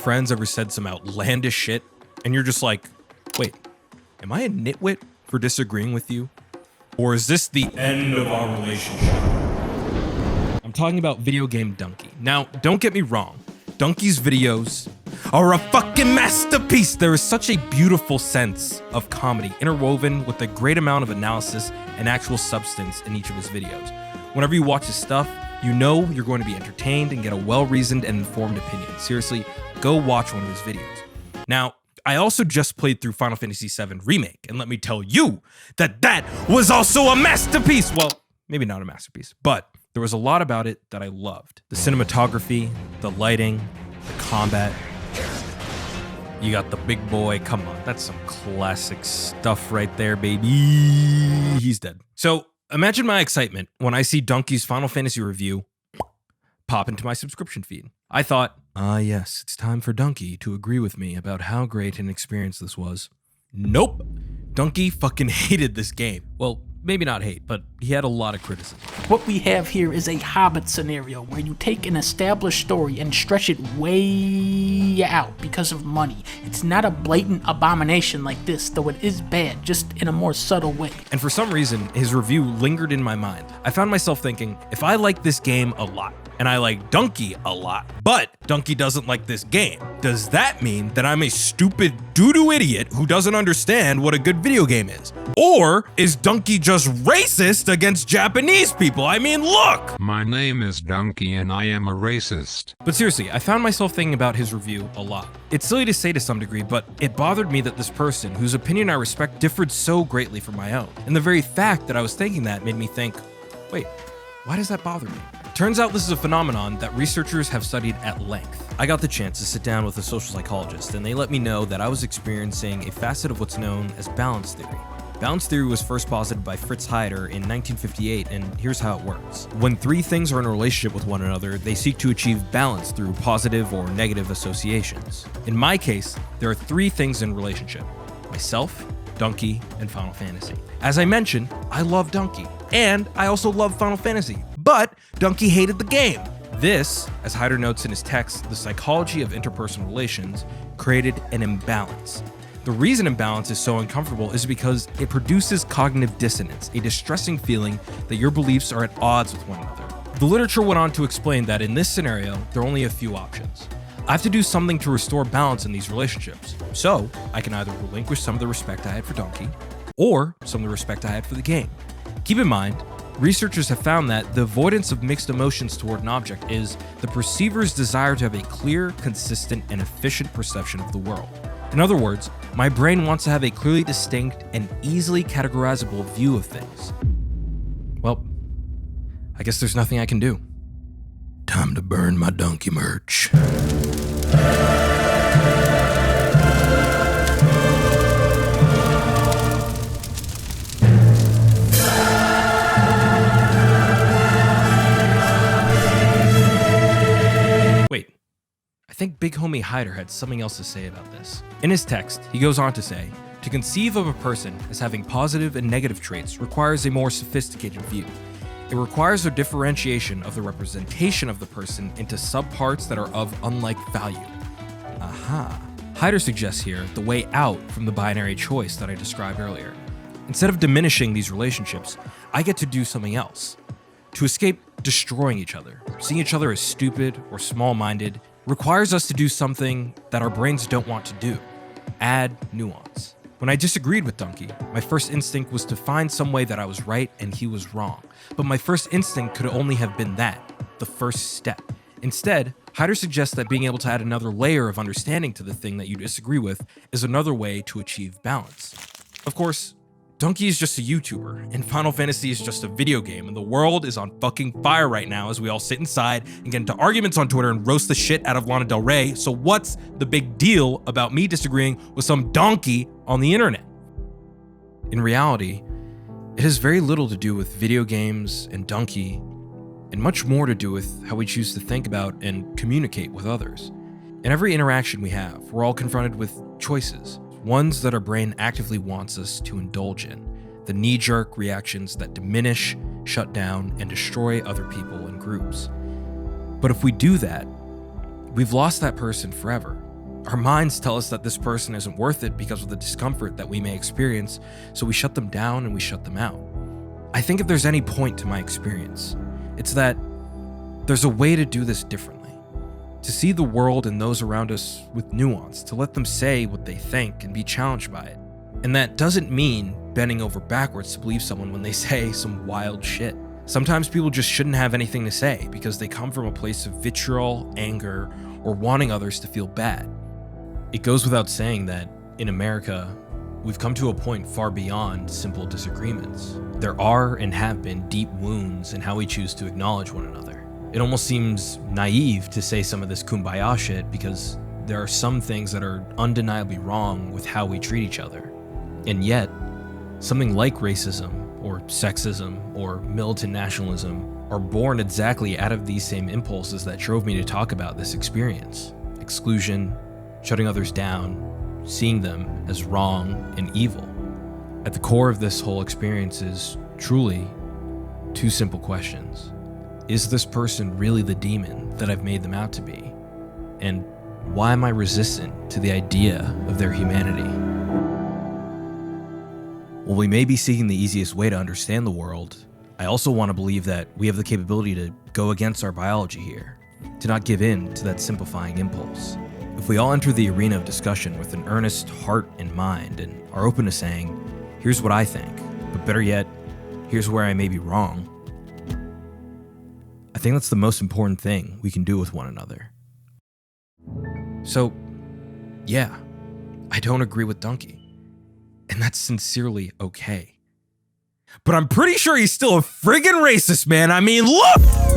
friends ever said some outlandish shit and you're just like, wait, am I a nitwit for disagreeing with you? Or is this the end of our relationship? I'm talking about Videogamedunkey. Now, don't get me wrong. Dunkey's videos are a fucking masterpiece. There is such a beautiful sense of comedy interwoven with a great amount of analysis and actual substance in each of his videos. Whenever you watch his stuff, you know you're going to be entertained and get a well-reasoned and informed opinion. Seriously, go watch one of his videos. Now, I also just played through Final Fantasy VII Remake, and let me tell you that that was also a masterpiece. Well, maybe not a masterpiece, but there was a lot about it that I loved. The cinematography, the lighting, the combat. You got the big boy. Come on, that's some classic stuff right there, baby. He's dead. So imagine my excitement when I see Dunkey's Final Fantasy review pop into my subscription feed. I thought, yes, it's time for Dunkey to agree with me about how great an experience this was. Nope. Dunkey fucking hated this game. Well, maybe not hate, but he had a lot of criticism. What we have here is a Hobbit scenario where you take an established story and stretch it way out because of money. It's not a blatant abomination like this, though it is bad, just in a more subtle way. And for some reason, his review lingered in my mind. I found myself thinking, if I like this game a lot, and I like Dunkey a lot, but Dunkey doesn't like this game, does that mean that I'm a stupid doo-doo idiot who doesn't understand what a good video game is? Or is Dunkey just racist against Japanese people? I mean, look! My name is Dunkey and I am a racist. But seriously, I found myself thinking about his review a lot. It's silly to say to some degree, but it bothered me that this person, whose opinion I respect, differed so greatly from my own. And the very fact that I was thinking that made me think, wait, why does that bother me? Turns out this is a phenomenon that researchers have studied at length. I got the chance to sit down with a social psychologist, and they let me know that I was experiencing a facet of what's known as balance theory. Balance theory was first posited by Fritz Heider in 1958, and here's how it works. When three things are in a relationship with one another, they seek to achieve balance through positive or negative associations. In my case, there are three things in relationship: myself, Dunkey, and Final Fantasy. As I mentioned, I love Dunkey, and I also love Final Fantasy, but Dunkey hated the game. This, as Heider notes in his text, The Psychology of Interpersonal Relations, created an imbalance. The reason imbalance is so uncomfortable is because it produces cognitive dissonance, a distressing feeling that your beliefs are at odds with one another. The literature went on to explain that in this scenario, there are only a few options. I have to do something to restore balance in these relationships. So, I can either relinquish some of the respect I had for Dunkey, or some of the respect I had for the game. Keep in mind, researchers have found that the avoidance of mixed emotions toward an object is the perceiver's desire to have a clear, consistent, and efficient perception of the world. In other words, my brain wants to have a clearly distinct and easily categorizable view of things. Well, I guess there's nothing I can do. Time to burn my Dunkey merch. Wait, I think Big Homie Heider had something else to say about this. In his text, he goes on to say, to conceive of a person as having positive and negative traits requires a more sophisticated view. It requires a differentiation of the representation of the person into subparts that are of unlike value. Aha. Heider suggests here the way out from the binary choice that I described earlier. Instead of diminishing these relationships, I get to do something else. To escape destroying each other, seeing each other as stupid or small-minded, requires us to do something that our brains don't want to do. Add nuance. When I disagreed with Dunkey, my first instinct was to find some way that I was right and he was wrong. But my first instinct could only have been that, the first step. Instead, Heider suggests that being able to add another layer of understanding to the thing that you disagree with is another way to achieve balance. Of course, Dunkey is just a YouTuber, and Final Fantasy is just a video game, and the world is on fucking fire right now as we all sit inside and get into arguments on Twitter and roast the shit out of Lana Del Rey, so what's the big deal about me disagreeing with some donkey on the internet? In reality, it has very little to do with video games and Dunkey, and much more to do with how we choose to think about and communicate with others. In every interaction we have, we're all confronted with choices. Ones that our brain actively wants us to indulge in, the knee-jerk reactions that diminish, shut down, and destroy other people and groups. But if we do that, we've lost that person forever. Our minds tell us that this person isn't worth it because of the discomfort that we may experience, so we shut them down and we shut them out. I think if there's any point to my experience, it's that there's a way to do this differently. To see the world and those around us with nuance, to let them say what they think and be challenged by it. And that doesn't mean bending over backwards to believe someone when they say some wild shit. Sometimes people just shouldn't have anything to say because they come from a place of vitriol, anger, or wanting others to feel bad. It goes without saying that in America, we've come to a point far beyond simple disagreements. There are and have been deep wounds in how we choose to acknowledge one another. It almost seems naive to say some of this kumbaya shit because there are some things that are undeniably wrong with how we treat each other. And yet, something like racism, or sexism, or militant nationalism are born exactly out of these same impulses that drove me to talk about this experience. Exclusion, shutting others down, seeing them as wrong and evil. At the core of this whole experience is truly two simple questions. Is this person really the demon that I've made them out to be? And why am I resistant to the idea of their humanity? While we may be seeking the easiest way to understand the world, I also want to believe that we have the capability to go against our biology here, to not give in to that simplifying impulse. If we all enter the arena of discussion with an earnest heart and mind and are open to saying, here's what I think, but better yet, here's where I may be wrong, I think that's the most important thing we can do with one another. So, yeah, I don't agree with Dunkey. And that's sincerely okay. But I'm pretty sure he's still a friggin' racist, man. I mean, look!